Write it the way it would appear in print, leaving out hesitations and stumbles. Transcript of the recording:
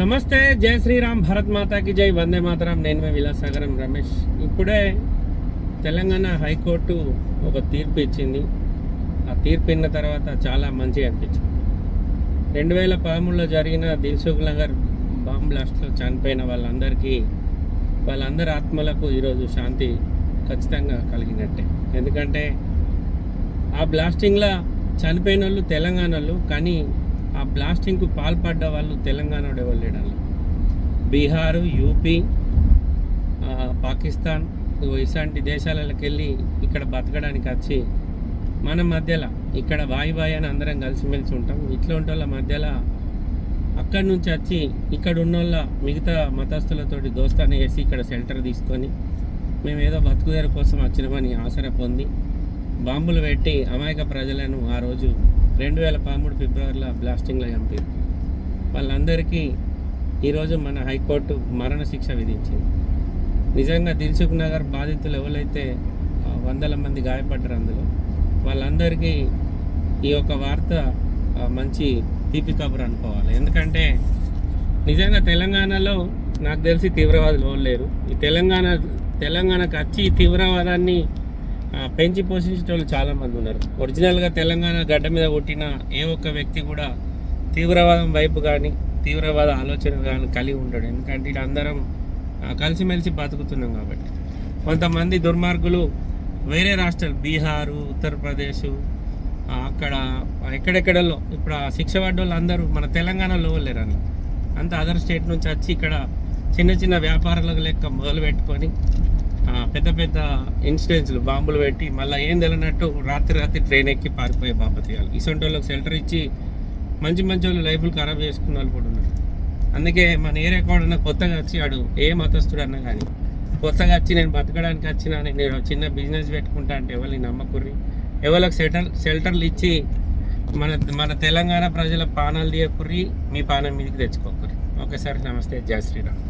నమస్తే, జై శ్రీరామ్, భారత్ మాతాకి జై, వందే మాతరం. నేను మీ విలాసాగరం రమేష్. ఇప్పుడే తెలంగాణ హైకోర్టు ఒక తీర్పు ఇచ్చింది. ఆ తీర్పు విన్న తర్వాత చాలా మంచిగా అనిపించింది. 2013లో జరిగిన దిల్సుఖ్ నగర్ బాంబ్ బ్లాస్ట్లో చనిపోయిన వాళ్ళందరి ఆత్మలకు ఈరోజు శాంతి ఖచ్చితంగా కలిగినట్టే. ఎందుకంటే ఆ బ్లాస్టింగ్లో చనిపోయిన వాళ్ళు తెలంగాణలో, కానీ ఆ బ్లాస్టింగ్కు పాల్పడ్డ వాళ్ళు తెలంగాణలో ఎవరు లేడాలి. బీహారు, యూపీ, పాకిస్తాన్ ఇలాంటి దేశాలకు వెళ్ళి ఇక్కడ బతకడానికి వచ్చి మన మధ్యలో ఇక్కడ వాయి అని అందరం కలిసిమెలిసి ఉంటాం. ఇట్లాంటి వాళ్ళ మధ్యలో అక్కడి నుంచి వచ్చి ఇక్కడ ఉన్న వాళ్ళ మిగతా మతస్థులతోటి దోస్తాన్ని వేసి ఇక్కడ షెల్టర్ తీసుకొని మేము ఏదో బతుకుదేరు కోసం వచ్చినామని ఆసర పొంది బాంబులు పెట్టి అమాయక ప్రజలను ఆ రోజు 2013 ఫిబ్రవరిలో బ్లాస్టింగ్లో చంపారు. వాళ్ళందరికీ ఈరోజు మన హైకోర్టు మరణశిక్ష విధించింది. నిజంగా దిల్సుఖ్ నగర్ బాధితులు ఎవరైతే వందల మంది గాయపడ్డారు అందులో, వాళ్ళందరికీ ఈ యొక్క వార్త మంచి తీపి కబురు అనుకోవాలి. ఎందుకంటే నిజంగా తెలంగాణలో నాకు తెలిసి తీవ్రవాదులు ఎవరు లేరు. ఈ తెలంగాణకు వచ్చి ఈ తీవ్రవాదాన్ని పెంచి పోషించే వాళ్ళు చాలామంది ఉన్నారు. ఒరిజినల్గా తెలంగాణ గడ్డ మీద పుట్టిన ఏ ఒక్క వ్యక్తి కూడా తీవ్రవాదం వైపు కానీ తీవ్రవాద ఆలోచన కానీ కలిగి ఉంటాడు. ఎందుకంటే ఇటు అందరం కలిసిమెలిసి బతుకుతున్నాం కాబట్టి. కొంతమంది దుర్మార్గులు వేరే రాష్ట్రాలు, బీహారు, ఉత్తరప్రదేశ్, అక్కడ ఎక్కడెక్కడలో ఇప్పుడు ఆ శిక్ష పడ్డ వాళ్ళు అందరూ మన తెలంగాణలో లేరని అంత అదర్ స్టేట్ నుంచి వచ్చి ఇక్కడ చిన్న చిన్న వ్యాపారాలకు లెక్క మొదలు పెట్టుకొని పెద్ద పెద్ద ఇన్సిడెంట్స్లు బాంబులు పెట్టి మళ్ళీ ఏం తెలియనట్టు రాత్రి ట్రైన్ ఎక్కి పారిపోయే బాపతీయాలి. ఇసొంటి వాళ్ళకి షెల్టర్ ఇచ్చి మంచి వాళ్ళు లైఫ్లు ఖరాబ్ చేసుకున్న వాళ్ళు కూడా ఉన్నారు. అందుకే మన ఏరియా కూడా కొత్తగా వచ్చి ఆడు ఏ మతస్థుడు అన్నా కానీ కొత్తగా వచ్చి నేను బతకడానికి వచ్చినా, నేను చిన్న బిజినెస్ పెట్టుకుంటా అంటే ఎవరిని నమ్మకుర్రి, ఎవరికి షెల్టర్లు ఇచ్చి మన తెలంగాణ ప్రజల పానాలు తీయకుర్రి, మీ పానం మీదకి తెచ్చుకోకుర్రి. ఓకే సార్, నమస్తే, జై శ్రీరామ్.